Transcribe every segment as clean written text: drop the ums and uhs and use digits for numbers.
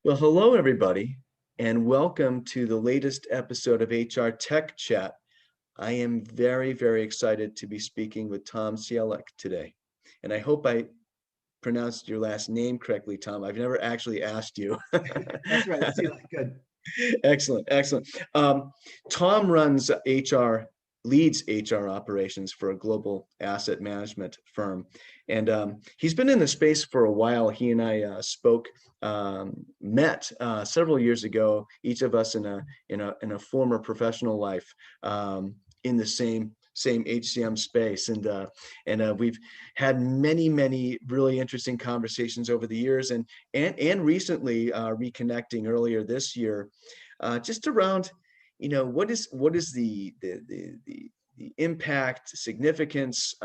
Well, hello, everybody, and welcome to the latest episode of HR Tech Chat. I am very, very excited to be speaking with Tom Cielak today. And I hope I pronounced your last name correctly, Tom. I've never actually asked you. That's right. Cielak, good. Excellent, excellent. Tom leads HR operations for a global asset management firm. And he's been in the space for a while. He and I met several years ago, each of us in a former professional life, in the same HCM space. And we've had many really interesting conversations over the years, and recently reconnecting earlier this year, just around, what is the impact, significance,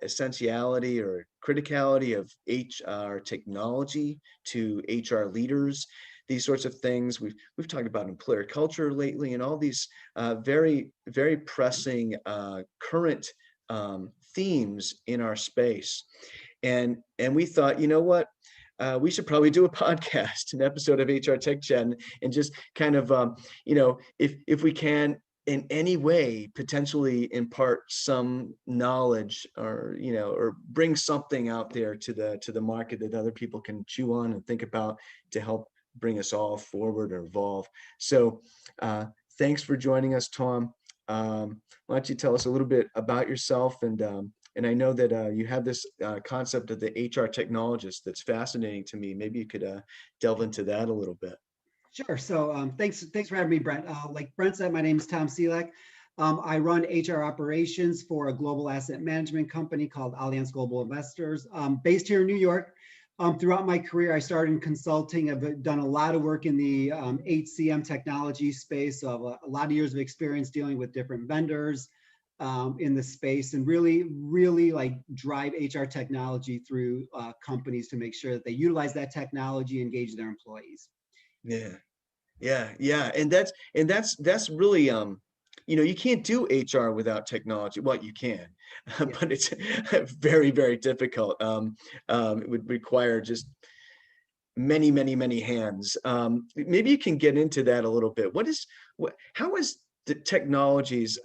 essentiality, or criticality of HR technology to HR leaders, these sorts of things. We've talked about employer culture lately, and all these very pressing current themes in our space. And we thought, you know what? We should probably do a podcast, an episode of HR Tech Chat, and just kind of, if we can in any way potentially impart some knowledge, or bring something out there to the market that other people can chew on and think about to help bring us all forward or evolve. So thanks for joining us, Tom. Why don't you tell us a little bit about yourself? And I know that you have this concept of the HR technologist that's fascinating to me. Maybe you could delve into that a little bit. Sure. So thanks for having me, Brent. Like Brent said, my name is Tom Cielak. I run HR operations for a global asset management company called Allianz Global Investors, based here in New York. Throughout my career, I started in consulting. I've done a lot of work in the HCM technology space. So a lot of years of experience dealing with different vendors in the space, and really like drive HR technology through companies to make sure that they utilize that technology, engage their employees. Yeah. And that's really, you can't do HR without technology. Well, you can, but it's very difficult. It would require just many hands. Maybe you can get into that a little bit. How is the technology's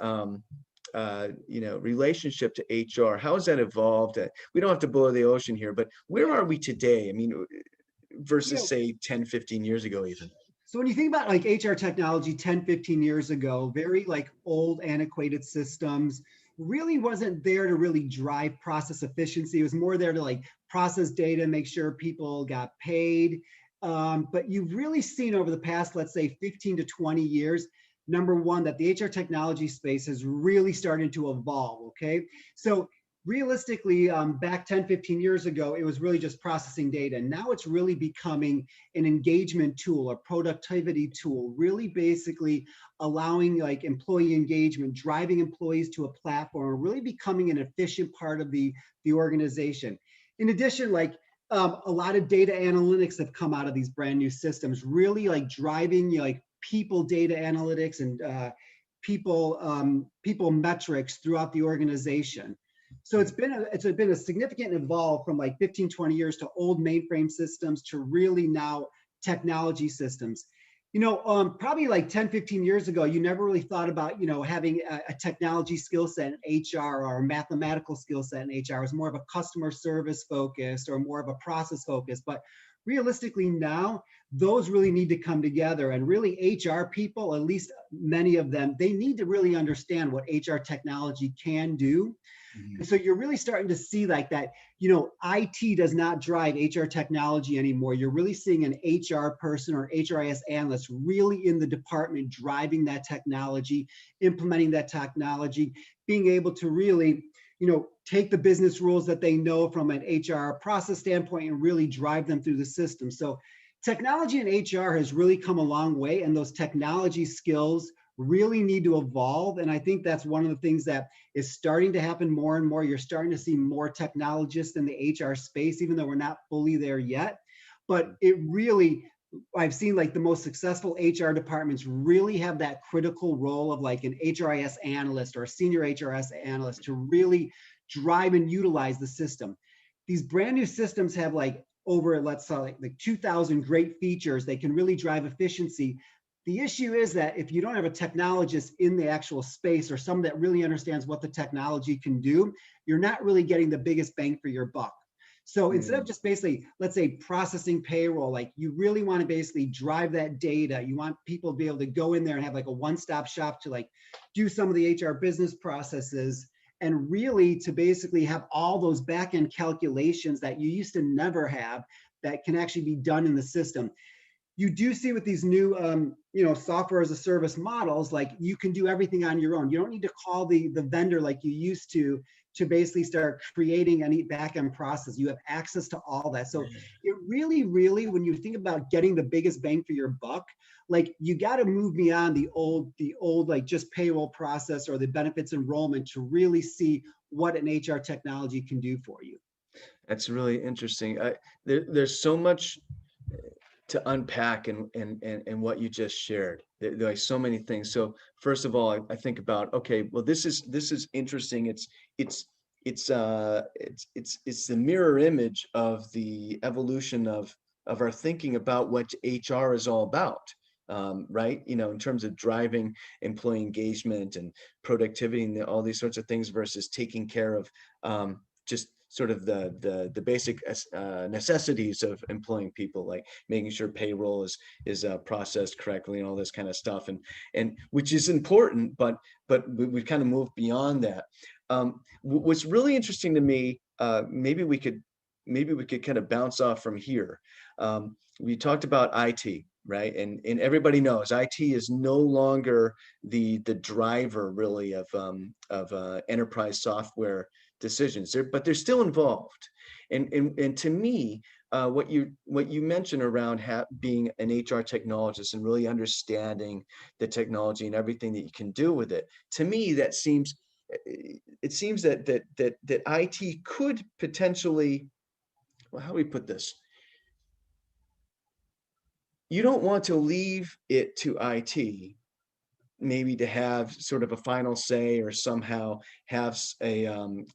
relationship to HR? How has that evolved? We don't have to boil the ocean here, but where are we today? I mean, versus say 10, 15 years ago even. So when you think about like HR technology 10, 15 years ago, very like old, antiquated systems, really wasn't there to really drive process efficiency. It was more there to like process data, make sure people got paid. But you've really seen over the past, let's say 15 to 20 years, number one, that the HR technology space has really started to evolve, okay? So realistically, back 10, 15 years ago, it was really just processing data. Now it's really becoming an engagement tool, a productivity tool, really basically allowing like employee engagement, driving employees to a platform, really becoming an efficient part of the organization. In addition, like a lot of data analytics have come out of these brand new systems, really like driving like people data analytics and people metrics throughout the organization. So it's been a significant evolve from like 15, 20 years to old mainframe systems to really now technology systems. Probably like 10, 15 years ago, you never really thought about, having a technology skill set in HR or a mathematical skill set in HR. It was more of a customer service focus or more of a process focus. But realistically now, those really need to come together, and really HR people, at least many of them, they need to really understand what HR technology can do. Mm-hmm. And so you're really starting to see like that, IT does not drive HR technology anymore. You're really seeing an HR person or HRIS analyst really in the department driving that technology, implementing that technology, being able to really take the business rules that they know from an HR process standpoint and really drive them through the system. So technology in HR has really come a long way, and those technology skills really need to evolve. And I think that's one of the things that is starting to happen more and more. You're starting to see more technologists in the HR space, even though we're not fully there yet. But I've seen like the most successful HR departments really have that critical role of like an HRIS analyst or a senior HRIS analyst to really drive and utilize the system. These brand new systems have like over, let's say, like 2,000 great features. They can really drive efficiency. The issue is that if you don't have a technologist in the actual space or someone that really understands what the technology can do, you're not really getting the biggest bang for your buck. So instead of Mm, just basically, let's say, processing payroll, like you really want to basically drive that data. You want people to be able to go in there and have like a one-stop shop to like do some of the HR business processes, and really to basically have all those back-end calculations that you used to never have that can actually be done in the system. You do see with these new software as a service models, like you can do everything on your own. You don't need to call the vendor like you used to basically start creating any back-end process. You have access to all that. So it really, really, when you think about getting the biggest bang for your buck, like you got to move beyond the old like just payroll process or the benefits enrollment to really see what an HR technology can do for you. that's really interesting. There's so much to unpack and what you just shared. There are so many things. So first of all, I think about, okay, well, this is interesting. It's the mirror image of the evolution of our thinking about what HR is all about. Right? In terms of driving employee engagement and productivity and all these sorts of things versus taking care of just sort of the basic necessities of employing people, like making sure payroll is processed correctly and all this kind of stuff, and which is important, but we've kind of moved beyond that. What's really interesting to me, maybe we could kind of bounce off from here. We talked about IT, right? And everybody knows IT is no longer the driver really of enterprise software decisions, but they're still involved. And to me, what you mentioned around being an HR technologist and really understanding the technology and everything that you can do with it, to me it seems that IT could potentially, well, how do we put this? You don't want to leave it to IT, maybe to have sort of a final say or somehow have what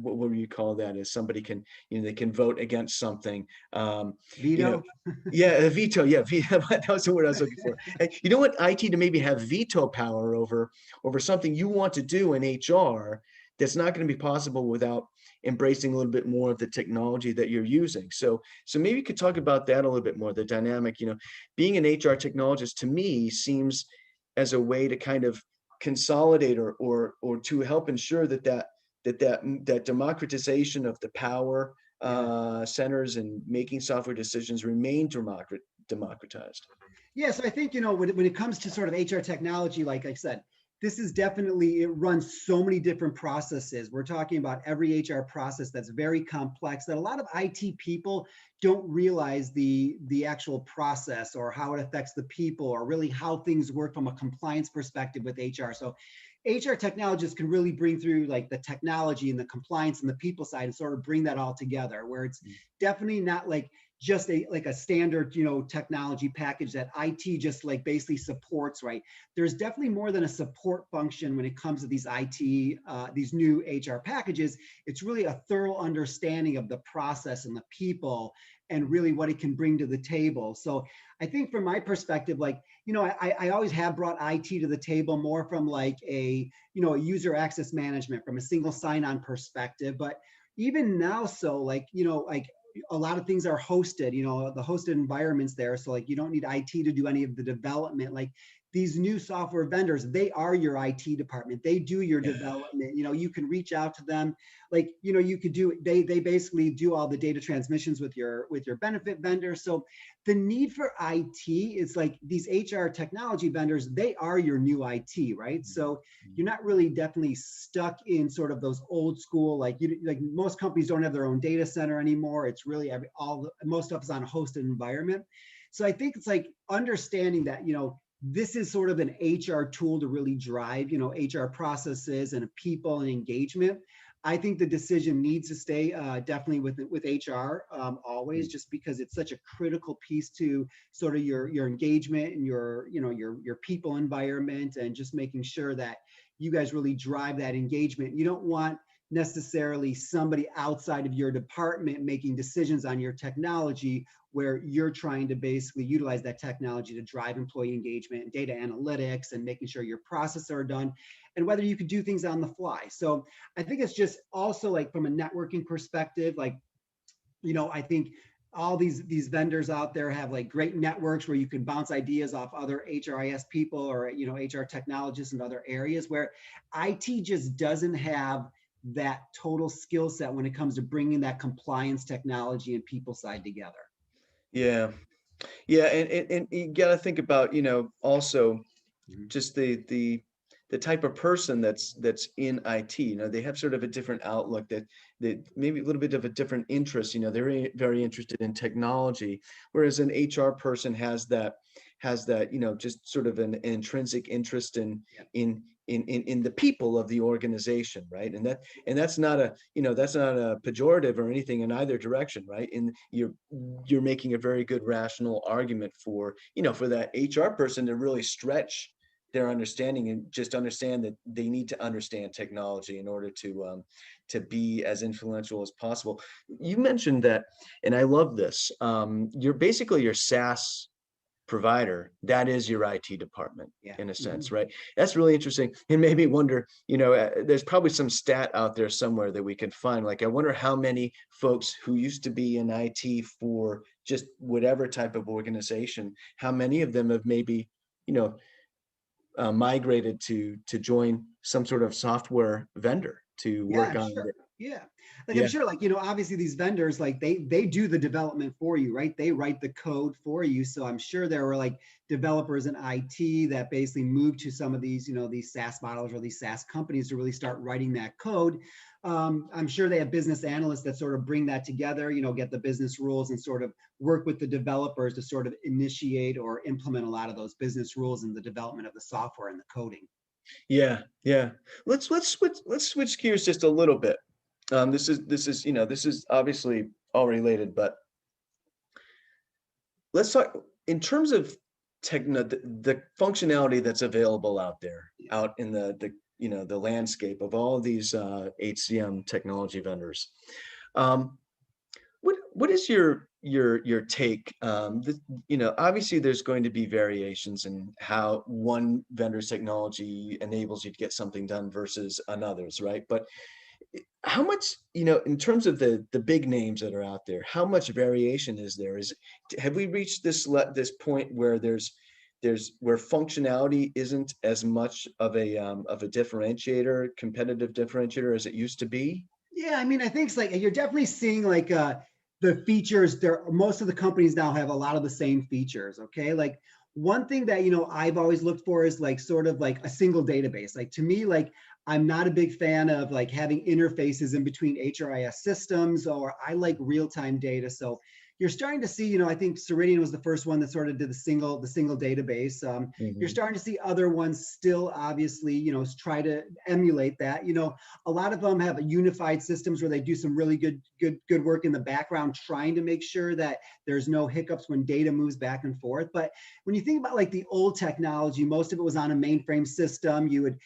would you call that? Is somebody can, they can vote against something. You know, Vito? yeah, a veto. Yeah, veto. That was the word I was looking for. And you don't want IT to maybe have veto power over something you want to do in HR that's not going to be possible without embracing a little bit more of the technology that you're using. So maybe you could talk about that a little bit more, the dynamic. Being an HR technologist to me seems as a way to kind of consolidate or to help ensure that democratization of the power Yeah. centers and making software decisions remain democratized. Yes, I think, when it comes to sort of HR technology, like I said, this is definitely, it runs so many different processes. We're talking about every HR process that's very complex that a lot of IT people don't realize the actual process or how it affects the people or really how things work from a compliance perspective with HR. So HR technologists can really bring through like the technology and the compliance and the people side and sort of bring that all together, where it's definitely not like just a standard technology package that IT just like basically supports, right? There's definitely more than a support function when it comes to these these new HR packages. It's really a thorough understanding of the process and the people and really what it can bring to the table. So I think from my perspective, like, I always have brought IT to the table more from like a user access management, from a single sign-on perspective. But even now, so like, like a lot of things are hosted, the hosted environments there. So like, you don't need IT to do any of the development. Like these new software vendors, they are your IT department. They do your development. You can reach out to them. Like, you could do, they basically do all the data transmissions with your benefit vendor. So the need for IT is like these HR technology vendors, they are your new IT, right? So you're not really definitely stuck in sort of those old school, like most companies don't have their own data center anymore. It's really most stuff is on a hosted environment. So I think it's like understanding that, this is sort of an HR tool to really drive, HR processes and people and engagement. I think the decision needs to stay definitely with HR always, just because it's such a critical piece to sort of your engagement and your people environment, and just making sure that you guys really drive that engagement. You don't want necessarily somebody outside of your department making decisions on your technology, where you're trying to basically utilize that technology to drive employee engagement and data analytics and making sure your processes are done, and whether you could do things on the fly. So I think it's just also like from a networking perspective, like, I think all these vendors out there have like great networks where you can bounce ideas off other HRIS people or HR technologists in other areas, where IT just doesn't have that total skill set when it comes to bringing that compliance technology and people side together. Yeah. Yeah, and you got to think about, also Mhm. just the type of person that's in IT. They have sort of a different outlook, that maybe a little bit of a different interest. They're very, very interested in technology, whereas an HR person has that just sort of an intrinsic interest in Yeah. in the people of the organization, right? And that's not a pejorative or anything in either direction, right? And you're making a very good rational argument for that HR person to really stretch their understanding and just understand that they need to understand technology in order to be as influential as possible. You mentioned that, and I love this. You're basically your SaaS provider, that is your IT department Yeah. in a Mhm. sense, right? That's really interesting. It made me wonder, there's probably some stat out there somewhere that we can find. Like, I wonder how many folks who used to be in IT for just whatever type of organization, how many of them have maybe, you know, migrated to join some sort of software vendor to Yeah, work on sure. it. Yeah. Like I'm Yeah, sure, like, obviously these vendors, like they do the development for you, right? They write the code for you. So I'm sure there were like developers in IT that basically moved to some of these, these SaaS models or these SaaS companies to really start writing that code. I'm sure they have business analysts that sort of bring that together, get the business rules and sort of work with the developers to sort of initiate or implement a lot of those business rules in the development of the software and the coding. yeah, yeah. Let's switch gears just a little bit. This is obviously all related, but let's talk in terms of the functionality that's available out there, Yeah. out in the landscape of all of these HCM technology vendors. Um, what is your take? Obviously there's going to be variations in how one vendor's technology enables you to get something done versus another's, right? But how much, in terms of the big names that are out there, how much variation is there? Have we reached this point where where functionality isn't as much of a differentiator, competitive differentiator as it used to be? Yeah, I mean, I think it's like you're definitely seeing like the features there. Most of the companies now have a lot of the same features. Okay. Like one thing that I've always looked for is like sort of like a single database. Like to me, like I'm not a big fan of like having interfaces in between HRIS systems, or I like real-time data. So you're starting to see, I think Ceridian was the first one that sort of did the single database. You're Mhm. starting to see other ones still obviously, try to emulate that. A lot of them have unified systems where they do some really good work in the background, trying to make sure that there's no hiccups when data moves back and forth. But when you think about like the old technology, most of it was on a mainframe system. You would,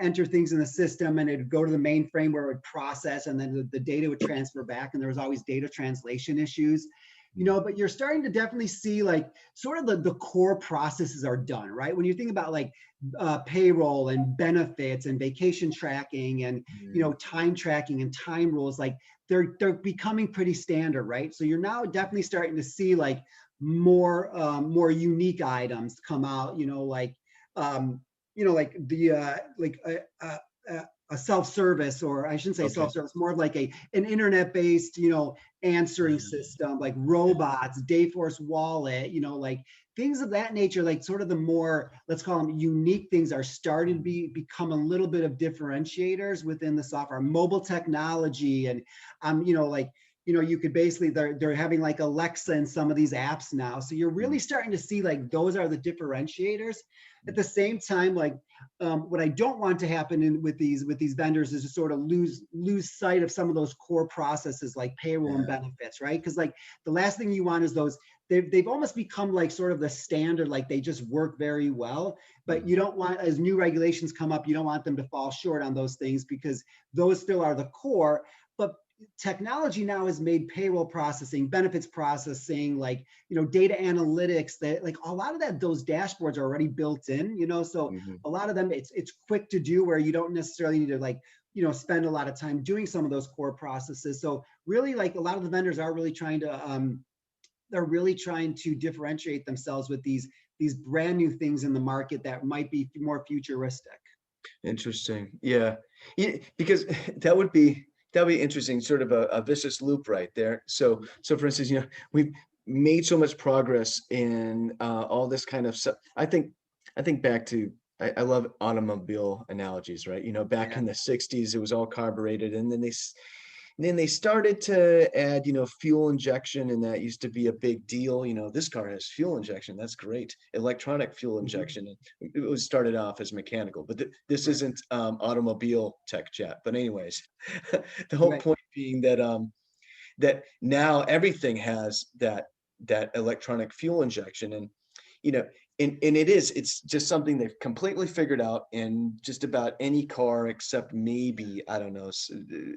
enter things in the system and it would go to the mainframe where it would process, and then the data would transfer back, and there was always data translation issues. But you're starting to definitely see like sort of the core processes are done, right? When you think about like payroll and benefits and vacation tracking and Mm. time tracking and time rules, like they're becoming pretty standard, right? So you're now definitely starting to see like more unique items come out, like the a self-service, or I shouldn't say Okay. self-service, more of like an internet-based, answering system, like robots, Dayforce wallet, like things of that nature, like sort of the more, let's call them unique things, are starting to become a little bit of differentiators within the software. Mobile technology, and like you could basically, they're having like Alexa in some of these apps now. So you're really starting to see like those are the differentiators. At the same time, like what I don't want to happen with these vendors is to sort of lose sight of some of those core processes like payroll and Yeah. benefits, right? Because like the last thing you want is those they've almost become like sort of the standard, like they just work very well. But Mhm. you don't want, as new regulations come up, you don't want them to fall short on those things, because those still are the core. But technology now has made payroll processing, benefits processing, like, data analytics, that like a lot of that, those dashboards are already built in, so Mhm. a lot of them, it's quick to do, where you don't necessarily need to like, spend a lot of time doing some of those core processes. So really, like, a lot of the vendors are really trying to they're really trying to differentiate themselves with these brand new things in the market that might be more futuristic. Interesting. Yeah. Yeah, because that would be interesting, sort of a vicious loop right there. So for instance, we've made so much progress in all this kind of stuff. I think back to I love automobile analogies, right? Back Yeah. in the 60s, it was all carbureted, and then they started to add, fuel injection, and that used to be a big deal. This car has fuel injection. That's great. Electronic fuel Hmm. injection. And it was started off as mechanical, but this Right. isn't automobile tech chat. But anyways, the whole Right. point being that now everything has that electronic fuel injection. And you know and it's just something they've completely figured out in just about any car, except maybe, I don't know,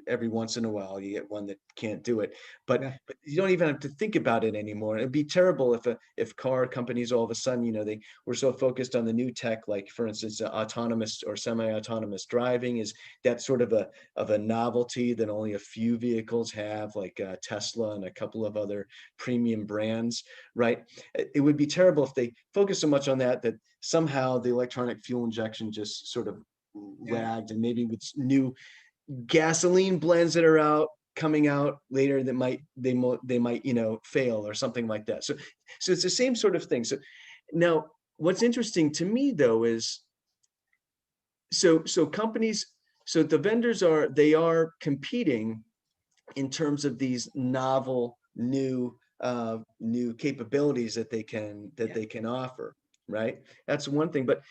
every once in a while you get one that can't do it. but Yeah. but you don't even have to think about it anymore. It'd be terrible if car companies all of a sudden, they were so focused on the new tech, like for instance, autonomous or semi-autonomous driving is that sort of a novelty that only a few vehicles have, like Tesla and a couple of other premium brands, right? It would be terrible if they focus so much on that somehow the electronic fuel injection just sort of Yeah. lagged, and maybe with new gasoline blends that are coming out later that they might fail or something like that. So it's the same sort of thing. So now what's interesting to me though is, so companies, so the vendors they are competing in terms of these novel new capabilities that Yeah. they can offer, right? That's one thing. But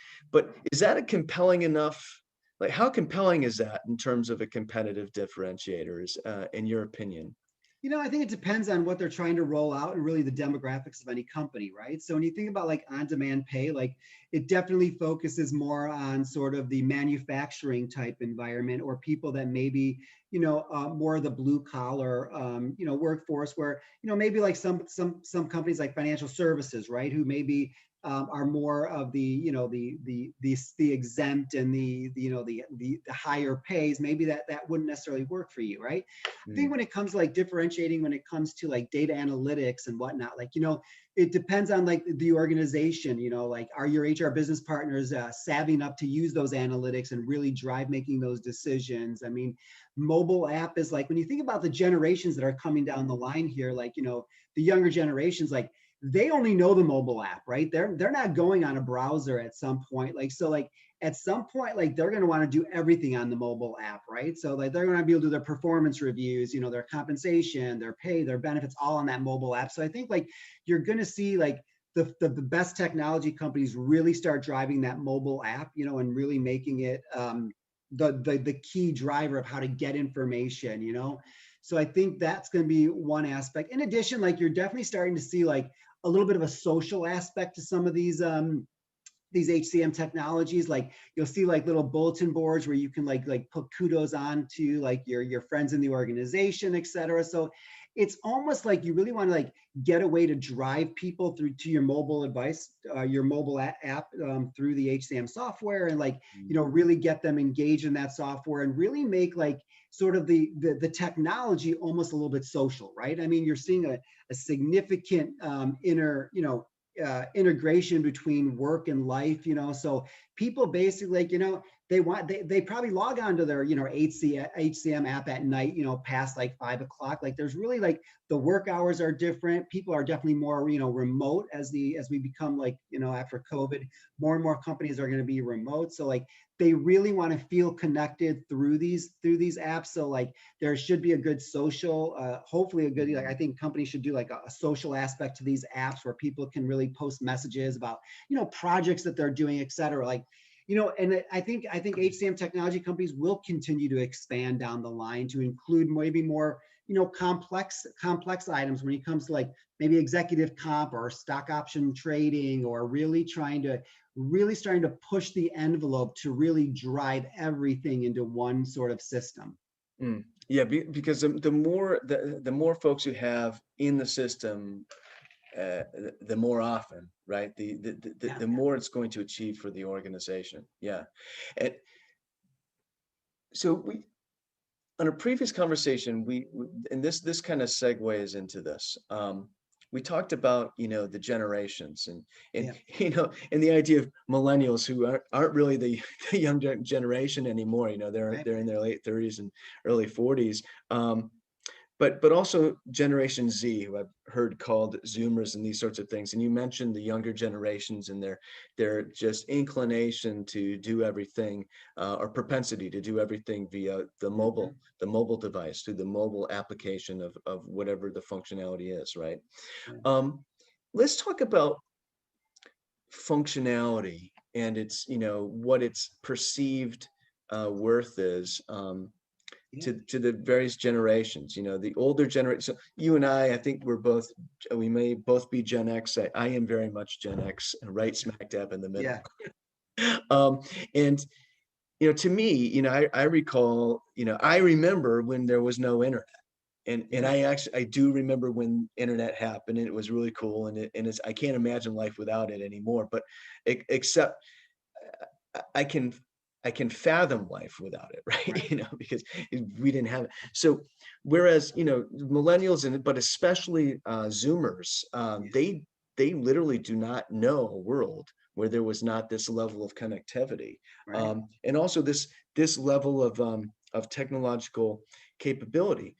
is that a compelling enough, like how compelling is that in terms of a competitive differentiator, in your opinion? I think it depends on what they're trying to roll out and really the demographics of any company, right? So when you think about like on-demand pay, like it definitely focuses more on sort of the manufacturing type environment, or people that maybe, more of the blue collar, workforce, where, maybe like some companies like financial services, right? Who maybe are more of the, the exempt and the higher pays. Maybe that wouldn't necessarily work for you, right? I think Mm, when it comes to like differentiating, when it comes to like data analytics and whatnot, like, it depends on like the organization, like, are your HR business partners savvy enough to use those analytics and really drive making those decisions? I mean, mobile app is like, when you think about the generations that are coming down the line here, like, the younger generations, like, they only know the mobile app, right? They're not going on a browser at some point. Like, so like at some point, like they're going to want to do everything on the mobile app, right? So like they're going to be able to do their performance reviews, their compensation, their pay, their benefits, all on that mobile app. So I think like you're going to see like the best technology companies really start driving that mobile app, and really making it the key driver of how to get information. So I think that's going to be one aspect. In addition, like you're definitely starting to see like a little bit of a social aspect to some of these HCM technologies. Like you'll see like little bulletin boards where you can like put kudos on to like your friends in the organization, et cetera. So it's almost like you really want to like get a way to drive people through to your mobile advice, your mobile app, through the HCM software, and like, mm, really get them engaged in that software and really make like sort of the technology almost a little bit social, right? I mean, you're seeing a significant integration between work and life, so people basically, like, they probably log on to their, HCM app at night, past like 5 o'clock. Like there's really like the work hours are different. People are definitely more, remote as we become like, after COVID, more and more companies are going to be remote. So like they really want to feel connected through these apps. So like there should be a good social, hopefully a good, like I mm, think companies should do like a social aspect to these apps where people can really post messages about, projects that they're doing, et cetera. Like, and I think HCM technology companies will continue to expand down the line to include maybe more complex items when it comes to like maybe executive comp or stock option trading, or really starting to push the envelope to really drive everything into one sort of system. Yeah, because the more folks you have in the system, the more often, right? Yeah. The more it's going to achieve for the organization. Yeah, and so we on a previous conversation and this kind of segues into this. We talked about the generations and Yeah. and the idea of millennials who aren't really the, the young generation anymore. Right. They're in their late 30s and early 40s. But also Generation Z, who I've heard called Zoomers and these sorts of things. And you mentioned the younger generations and their just inclination to do everything, or propensity to do everything via Mhm. the mobile device, through the mobile application of whatever the functionality is, right? Yeah. Um, let's talk about functionality and its, what its perceived worth is. Yeah. To the various generations, the older generation. So you and I think we may both be Gen X. I am very much Gen X, right smack dab in the middle. Yeah. Um, and to me, I recall, I remember when there was no internet. And Yeah. I do remember when internet happened, and it was really cool, I can't imagine life without it anymore. But except I can I can fathom life without it, right? Right. Because we didn't have it. So whereas, millennials but especially Zoomers, Yeah. they literally do not know a world where there was not this level of connectivity, Right. and also this level of technological capability.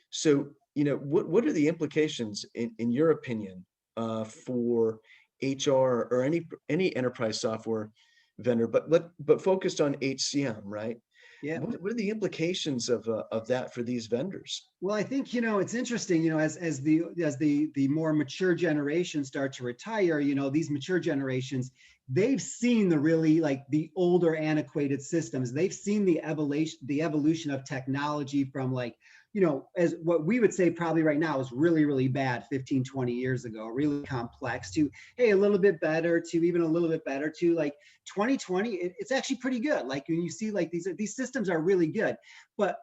So, what are the implications in your opinion, for HR or any enterprise software vendor, but focused on HCM, right? Yeah. What are the implications of that for these vendors? Well, I think it's interesting. As the more mature generations start to retire, these mature generations, they've seen the really like the older antiquated systems. They've seen the evolution of technology from like as what we would say probably right now is really really bad 15, 20 years ago, really complex, to hey a little bit better, to even a little bit better, to like 2020 it's actually pretty good. Like when you see like these systems are really good, but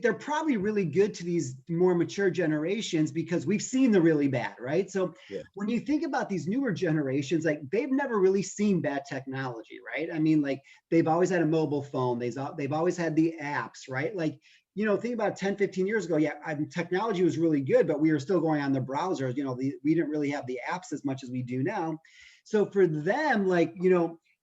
they're probably really good to these more mature generations because we've seen the really bad, right? So Yeah. when you think about these newer generations, like they've never really seen bad technology, right? I mean, like they've always had a mobile phone, they've always had the apps, right? Like, think about 10, 15 years ago, yeah, technology was really good, but we were still going on the browsers, we didn't really have the apps as much as we do now. So for them, like,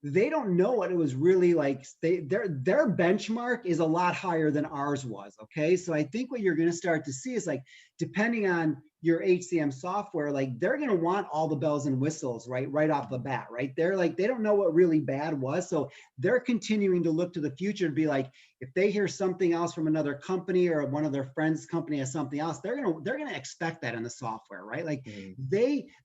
they don't know what it was really like. Their benchmark is a lot higher than ours was. Okay. So I think what you're going to start to see is like, depending on your HCM software, like they're going to want all the bells and whistles, right off the bat, right? They're like, they don't know what really bad was. So they're continuing to look to the future to be like, if they hear something else from another company or one of their friends' company has something else, they're gonna expect that in the software, right? Like Mm.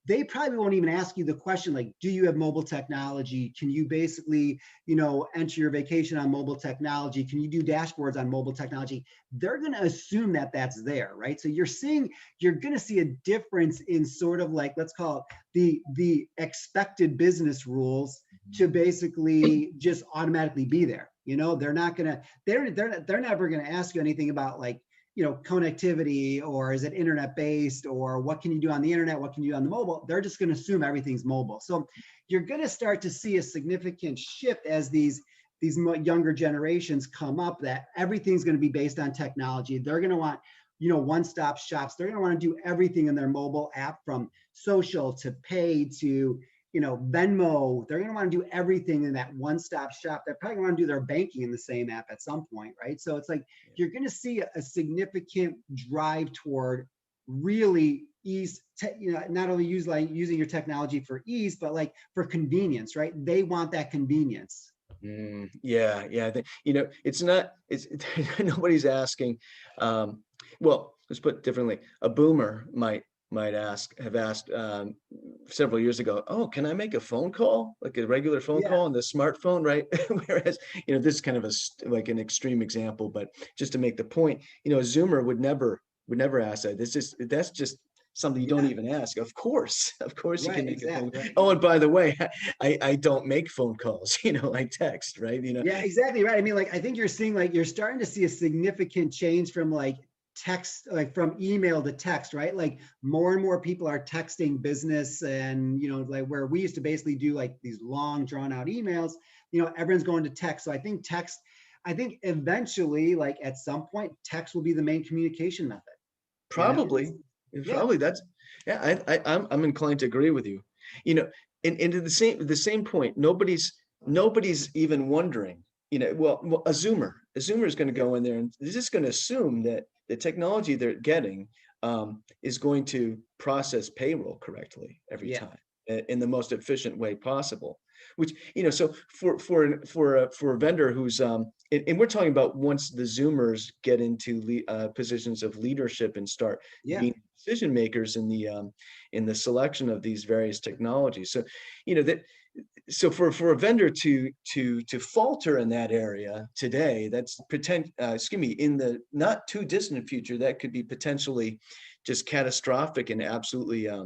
they probably won't even ask you the question like, do you have mobile technology? Can you basically, enter your vacation on mobile technology? Can you do dashboards on mobile technology? They're gonna assume that that's there, right? So you're gonna see a difference in sort of like, let's call it the expected business rules to basically just automatically be there. They're never going to ask you anything about like, connectivity, or is it internet based, or what can you do on the internet, what can you do on the mobile. They're just going to assume everything's mobile. So you're going to start to see a significant shift as these younger generations come up, that everything's going to be based on technology. They're going to want one-stop shops. They're going to want to do everything in their mobile app, from social to pay to Venmo. They're going to want to do everything in that one-stop shop. They're probably going to want to do their banking in the same app at some point, right? So it's like you're going to see a significant drive toward really ease, not only using your technology for ease, but like for convenience, right? They want that convenience. Yeah, yeah. I think, it's nobody's asking. Well, let's put it differently. A boomer might have asked, several years ago, "Oh, can I make a phone call, like a regular phone Yeah, call on the smartphone?" Right? Whereas, this is kind of like an extreme example, but just to make the point, a Zoomer would never would never ask that. That's just something you don't Yeah, even ask. Of course, of course you can right, make a phone. exactly, right. Oh, and by the way, I don't make phone calls, I text, right? Yeah, exactly right. I mean, like, I think you're seeing, like, you're starting to see a significant change from like text, like from email to text, right? Like more and more people are texting business, and, like where we used to basically do like these long drawn out emails, everyone's going to text. So I think eventually, like at some point, text will be the main communication method, Probably, yeah, probably that's, yeah, I'm inclined to agree with you. You know, and to the same point, nobody's even wondering, well, a Zoomer is going to yeah, go in there and they're just going to assume that the technology they're getting is going to process payroll correctly every yeah, time in the most efficient way possible. Which, so for a vendor who's and we're talking about once the Zoomers get into positions of leadership and start yeah. being decision makers in the selection of these various technologies. So, that for a vendor to falter in that area today, that's excuse me, in the not too distant future, that could be potentially just catastrophic and absolutely Yeah.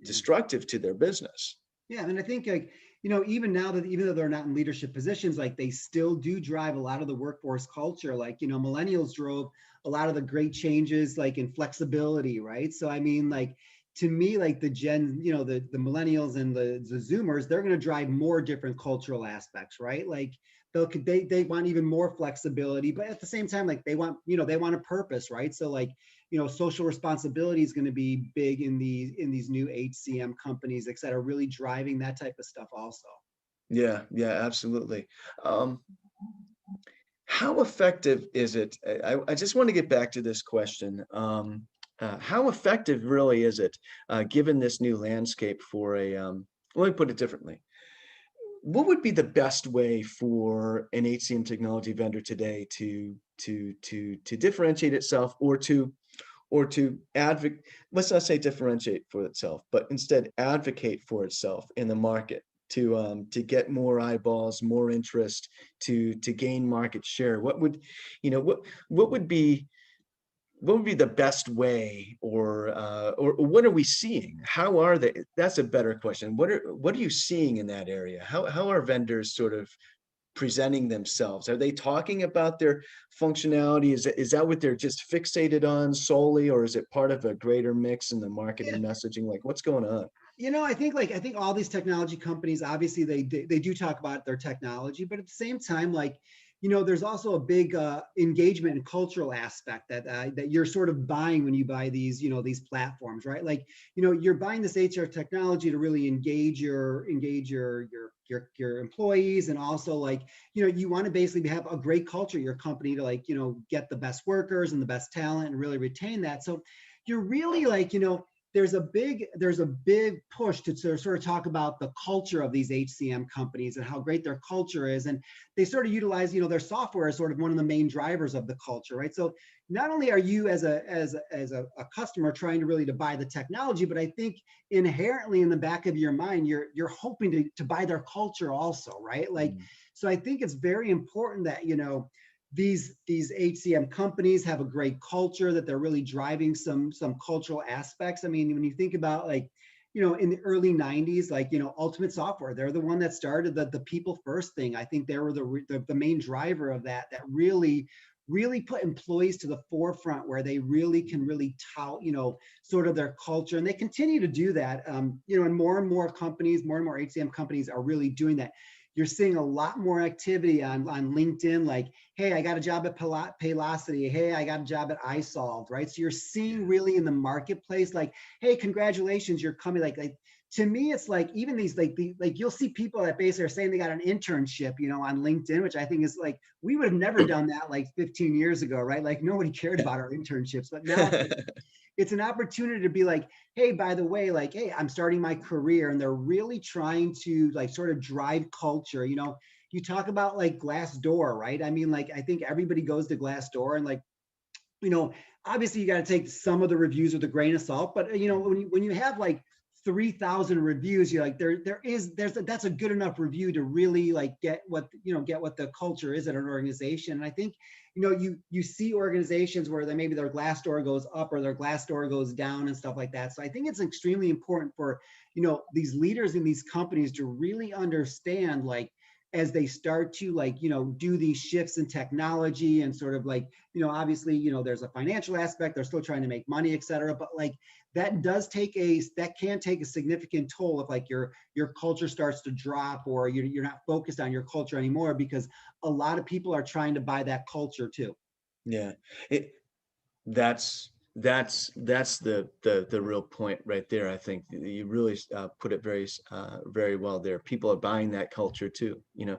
destructive to their business. Yeah, and I think, like, even now, that even though they're not in leadership positions, like they still do drive a lot of the workforce culture. Like, millennials drove a lot of the great changes, like in flexibility, right? So I mean, like, to me, like the Gen, the millennials and the Zoomers, they're going to drive more different cultural aspects, right? Like they want even more flexibility, but at the same time, like they want a purpose, right? So like, social responsibility is going to be big in these new HCM companies, et cetera, really driving that type of stuff also. Yeah, yeah, absolutely. Um, how effective is it? I just want to get back to this question. How effective really is it, given this new landscape for let me put it differently. What would be the best way for an HCM technology vendor today to differentiate itself, or to advocate, let's not say differentiate for itself, but instead advocate for itself in the market to get more eyeballs, more interest, to gain market share? You know, what what would be what would be the best way, or what are we seeing? How are they? That's a better question. What are you seeing in that area? How are vendors sort of presenting themselves? Are they talking about their functionality? Is that what they're just fixated on solely, or is it part of a greater mix in the Yeah, marketing messaging? Like, what's going on? I think all these technology companies, obviously they do talk about their technology, but at the same time, like, there's also a big engagement and cultural aspect that you're sort of buying when you buy these platforms, right? Like, you're buying this HR technology to really engage your employees, and also, like, you want to basically have a great culture, your company, to, like, get the best workers and the best talent and really retain that. So you're really, like, there's a big push to sort of talk about the culture of these HCM companies and how great their culture is, and they sort of utilize their software as sort of one of the main drivers of the culture, right? So not only are you as a customer trying to really to buy the technology, but I think inherently in the back of your mind, you're hoping to buy their culture also, right? Like, Mm. so I think it's very important that these HCM companies have a great culture, that they're really driving some cultural aspects. I mean, when you think about, like, in the early 90s, like, Ultimate Software, they're the one that started the people first thing. I think they were the main driver of that really put employees to the forefront, where they really can really tout, sort of their culture. And they continue to do that. And more companies, more and more HCM companies are really doing that. You're seeing a lot more activity on LinkedIn, like, hey, I got a job at Paylocity. Hey, I got a job at iSolved, right? So you're seeing really in the marketplace, like, hey, congratulations, you're coming. Like to me, it's like, even these, like you'll see people that basically are saying they got an internship, on LinkedIn, which I think is like, we would have never done that like 15 years ago, right? Like nobody cared about our internships, but now it's an opportunity to be like, hey, by the way, like, hey, I'm starting my career. And they're really trying to, like, sort of drive culture. You talk about like Glassdoor, right? I mean, like, I think everybody goes to Glassdoor, and, like, you know obviously you got to take some of the reviews with a grain of salt, but when you have like 3,000 reviews, you're like, that's a good enough review to really like get what the culture is at an organization. And I think, you see organizations where maybe their Glassdoor goes up or their Glassdoor goes down and stuff like that. So I think it's extremely important for, these leaders in these companies to really understand, like, as they start to, like, do these shifts in technology and sort of like, obviously, there's a financial aspect, they're still trying to make money, et cetera. But like, that can take a significant toll if like your culture starts to drop, or you're not focused on your culture anymore, because a lot of people are trying to buy that culture too. Yeah. It, that's the real point right there. I think you really put it very well there. People are buying that culture too. Yeah.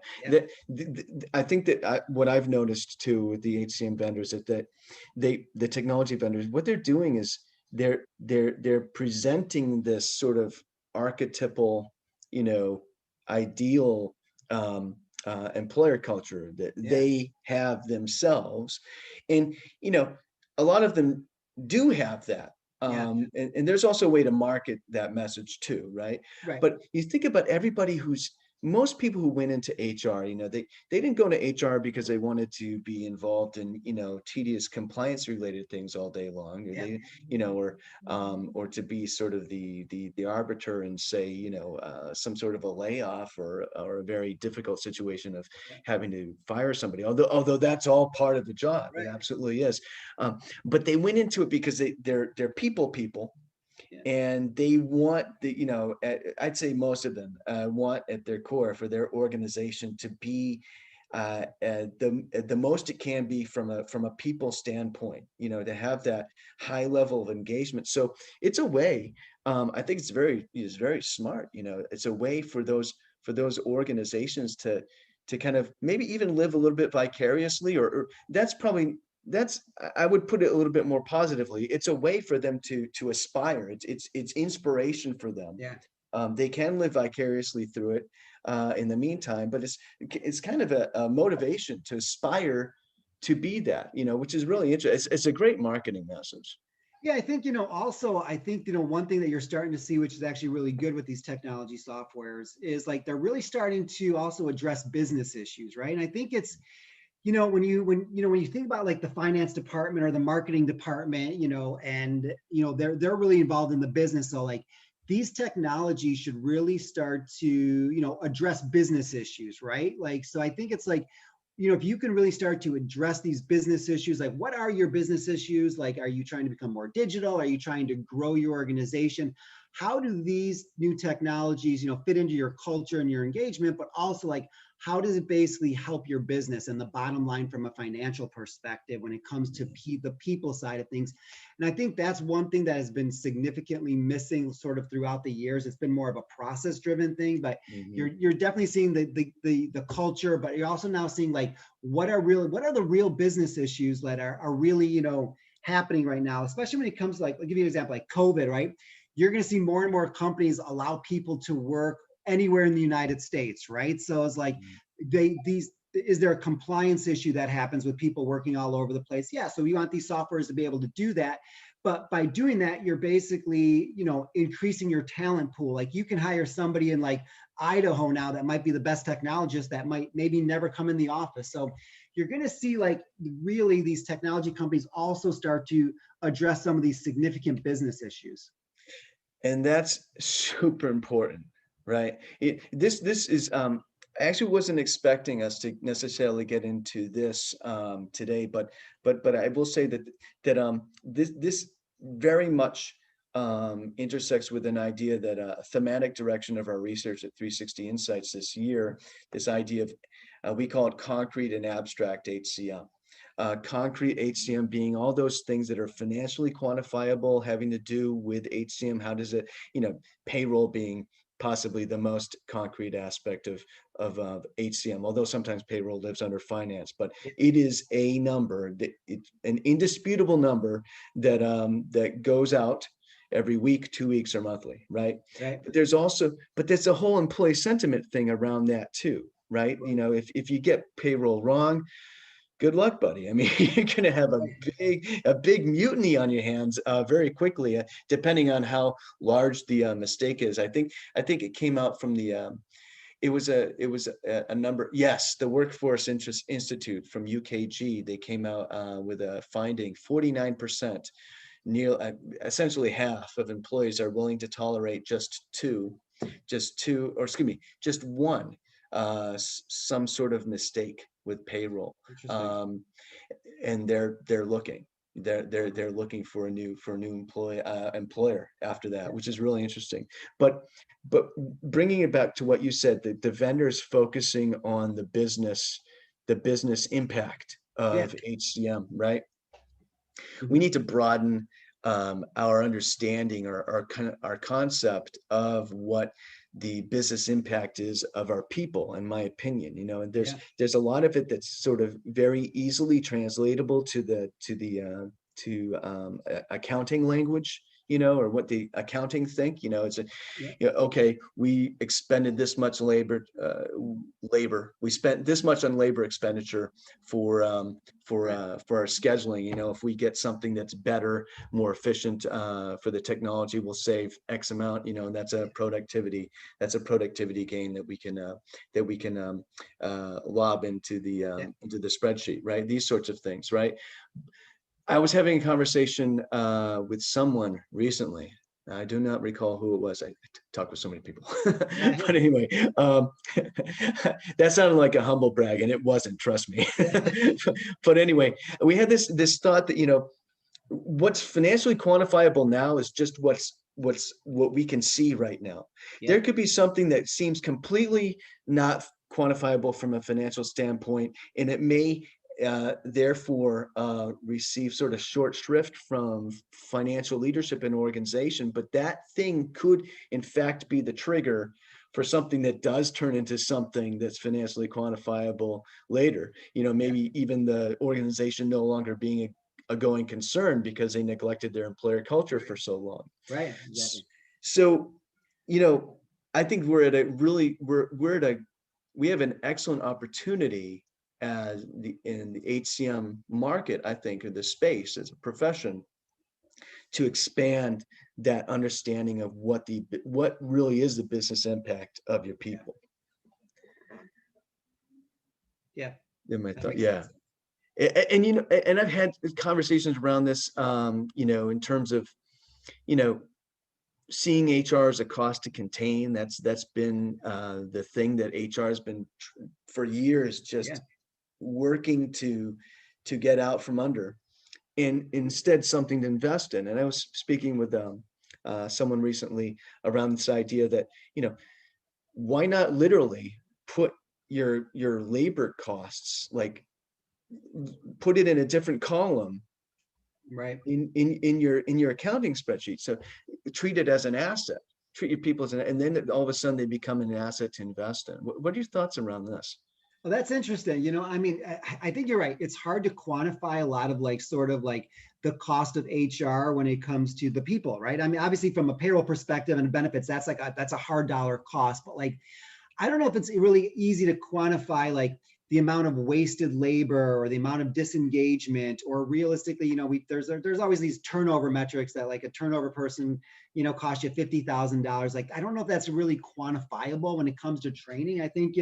I think that what I've noticed too with the HCM vendors is that the technology vendors, what they're doing is they're presenting this sort of archetypal, ideal employer culture that Yeah. they have themselves, and a lot of them do have that. Yeah. And there's also a way to market that message too, right? Right. But you think about everybody most people who went into HR, they didn't go to HR because they wanted to be involved in, tedious compliance related things all day long, or Yeah. they, or to be sort of the arbiter and say, some sort of a layoff or a very difficult situation of Yeah. having to fire somebody. Although that's all part of the job, it Right. absolutely is. But they went into it because they're people, Yeah. and they want I'd say most of them want at their core for their organization to be the most it can be from a people standpoint, to have that high level of engagement. So it's a way, I think it's very smart. It's a way for those organizations to kind of maybe even live a little bit vicariously, or that's I would put it a little bit more positively. It's a way for them to aspire. It's inspiration for them. Yeah. They can live vicariously through it in the meantime, but it's kind of a motivation to aspire to be that, which is really interesting. It's a great marketing message. Yeah, I think, also, I think, one thing that you're starting to see, which is actually really good with these technology softwares, is like they're really starting to also address business issues, right? And I think it's, when you think about like the finance department or the marketing department, and they're really involved in the business. So like these technologies should really start to, address business issues, right? Like, so I think it's like, if you can really start to address these business issues, like what are your business issues? Like, are you trying to become more digital? Are you trying to grow your organization? How do these new technologies, fit into your culture and your engagement, but also like, how does it basically help your business and the bottom line from a financial perspective when it comes to the people side of things? And I think that's one thing that has been significantly missing sort of throughout the years. It's been more of a process driven thing, but Mhm. you're definitely seeing the culture, but you're also now seeing like what are the real business issues that are really, happening right now, especially when it comes to like, I'll give you an example, like COVID, right? You're going to see more and more companies allow people to work anywhere in the United States, right? So it's like is there a compliance issue that happens with people working all over the place? Yeah. So we want these softwares to be able to do that. But by doing that, you're basically, increasing your talent pool. Like you can hire somebody in like Idaho now that might be the best technologist that might maybe never come in the office. So you're going to see like really these technology companies also start to address some of these significant business issues. And that's super important, right? This is I actually wasn't expecting us to necessarily get into this today, but I will say that this very much intersects with an idea that a thematic direction of our research at 360 Insights this year, this idea of we call it concrete and abstract HCM. Concrete HCM being all those things that are financially quantifiable, having to do with HCM. How does it, payroll being possibly the most concrete aspect of HCM, although sometimes payroll lives under finance, but it is a number that it's an indisputable number that goes out every week, 2 weeks, or monthly, right? Right. But there's a whole employee sentiment thing around that too, right? If you get payroll wrong, good luck, buddy. I mean, you're going to have a big mutiny on your hands very quickly, depending on how large the mistake is. I think it came out from the it was a number. Yes, the Workforce Interest Institute from UKG. They came out with a finding: 49%, near essentially half of employees are willing to tolerate just two, or excuse me, just one, some sort of mistake with payroll. Interesting. Um, and they're looking. They're looking for a new employer after that, Yeah. which is really interesting. But bringing it back to what you said, the vendors focusing on the business impact Yeah. of HCM, right? We Mhm. need to broaden our understanding, or our concept of what the business impact is of our people, in my opinion. And there's Yeah. there's a lot of it that's sort of very easily translatable to accounting language, or what the accounting think. It's a Yeah. okay, we expended this much labor. We spent this much on labor expenditure Right. for our scheduling. If we get something that's better, more efficient for the technology, we'll save X amount. And that's a productivity gain that we can lob Yeah. into the spreadsheet, right? These sorts of things, right? I was having a conversation with someone recently. I do not recall who it was. I talk with so many people. Yeah. But anyway, that sounded like a humble brag, and it wasn't, trust me. Yeah. But anyway, we had this thought that, what's financially quantifiable now is just what we can see right now. Yeah. There could be something that seems completely not quantifiable from a financial standpoint, and it may therefore receive sort of short shrift from financial leadership in organization. But that thing could, in fact, be the trigger for something that does turn into something that's financially quantifiable later. Yeah. Maybe even the organization no longer being a going concern because they neglected their employer culture for so long. Right. Exactly. So, you know, I think we have an excellent opportunity in the HCM market, I think, or the space as a profession, to expand that understanding of what really is the business impact of your Yeah. people. Yeah. In my That thought, makes yeah. sense. And I've had conversations around this, in terms of, you know, seeing HR as a cost to contain. That's been the thing that HR has been for years, Yeah. just working to get out from under, and instead something to invest in. And I was speaking with someone recently around this idea that, why not literally put your labor costs, like put it in a different column Right. in your accounting spreadsheet. So treat it as an asset. Treat your people as and then all of a sudden they become an asset to invest in. What are your thoughts around this? Well, that's interesting. I mean, I think you're right. It's hard to quantify a lot of like sort of like the cost of HR when it comes to the people, right? I mean, obviously from a payroll perspective and benefits, that's a hard dollar cost. But like, I don't know if it's really easy to quantify like the amount of wasted labor or the amount of disengagement, or realistically, there's always these turnover metrics that like a turnover person, cost you $50,000. Like, I don't know if that's really quantifiable when it comes to training. I think,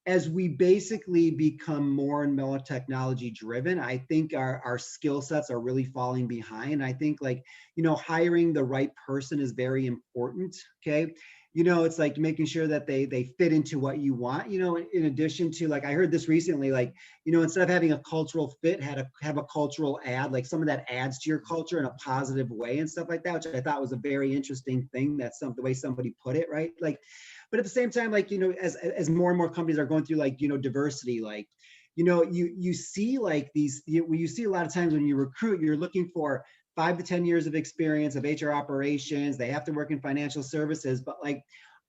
as we basically become more and more technology driven, I think our skill sets are really falling behind. I think like, hiring the right person is very important. Okay. It's like making sure that they fit into what you want, in addition to, like, I heard this recently, like, instead of having a cultural fit, have a cultural add, like some of that adds to your culture in a positive way and stuff like that, which I thought was a very interesting thing. That's the way somebody put it, right? Like, but at the same time, like, as more and more companies are going through like, diversity, like, you see like you see a lot of times when you recruit, you're looking for 5 to 10 years of experience of HR operations. They have to work in financial services, but like,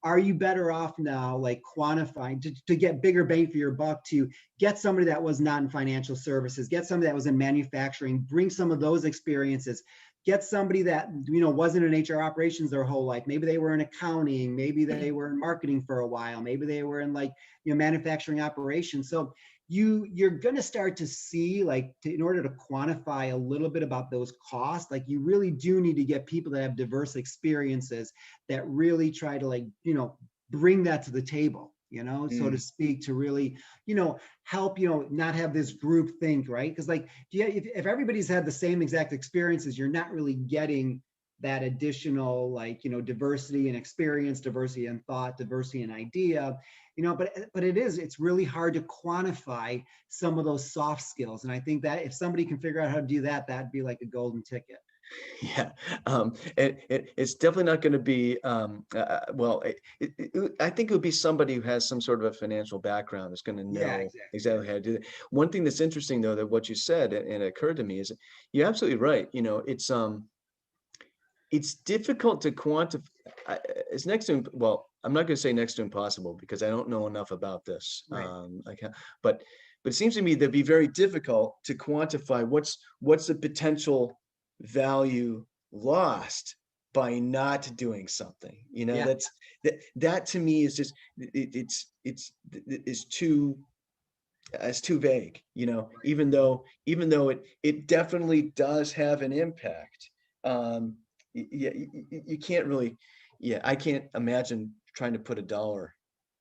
are you better off now, like quantifying to get bigger bang for your buck, to get somebody that was not in financial services, get somebody that was in manufacturing, bring some of those experiences, get somebody that, wasn't in HR operations their whole life. Maybe they were in accounting, maybe they were in marketing for a while, maybe they were in like, manufacturing operations. So, you're going to start to see, like, in order to quantify a little bit about those costs, like, you really do need to get people that have diverse experiences that really try to, like, bring that to the table, so to Mm, speak, to really, help, not have this group think, right? Because, like, if everybody's had the same exact experiences, you're not really getting that additional, like, diversity and experience, diversity in thought, diversity in idea, but it's really hard to quantify some of those soft skills. And I think that if somebody can figure out how to do that, that'd be like a golden ticket. yeah, it's definitely not going to be. Well, I think it would be somebody who has some sort of a financial background is going to Yeah, know exactly. Yeah. exactly how to do that. One thing that's interesting, though, that what you said and it occurred to me is you're absolutely right. It's difficult to quantify. It's next to well, I'm not going to say next to impossible because I don't know enough about this. Right. But but it seems to me that'd be very difficult to quantify what's the potential value lost by not doing something. Yeah. That to me is just it's too it's too vague. Right. Even though it definitely does have an impact. Yeah, you can't really. Yeah, I can't imagine trying to put a dollar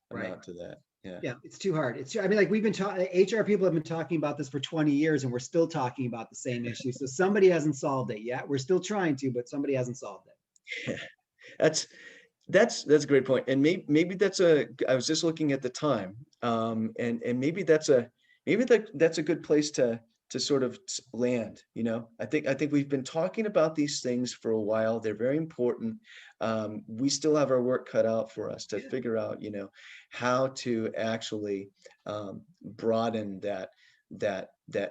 Right. amount to that. Yeah. Yeah, it's too hard. I mean, like, we've been talking, HR people have been talking about this for 20 years and we're still talking about the same issue. So somebody hasn't solved it yet. We're still trying to, but somebody hasn't solved it. Yeah. That's that's a great point. And maybe that's a I was just looking at the time. And maybe that's a good place to sort of land. I think we've been talking about these things for a while. They're very important. We still have our work cut out for us to Yeah. figure out, how to actually broaden that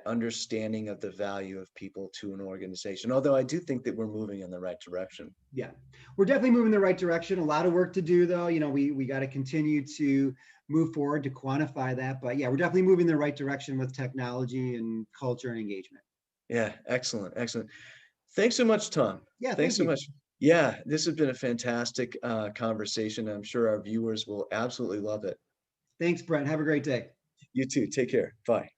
understanding of the value of people to an organization. Although I do think that we're moving in the right direction. Yeah, we're definitely moving in the right direction. A lot of work to do, though. We got to continue to move forward to quantify that. But yeah, we're definitely moving in the right direction with technology and culture and engagement. Yeah, excellent, excellent. Thanks so much, Tom. Yeah, Thanks thank so you. much. Yeah, this has been a fantastic conversation. I'm sure our viewers will absolutely love it. Thanks, Brent. Have a great day. You too. Take care. Bye.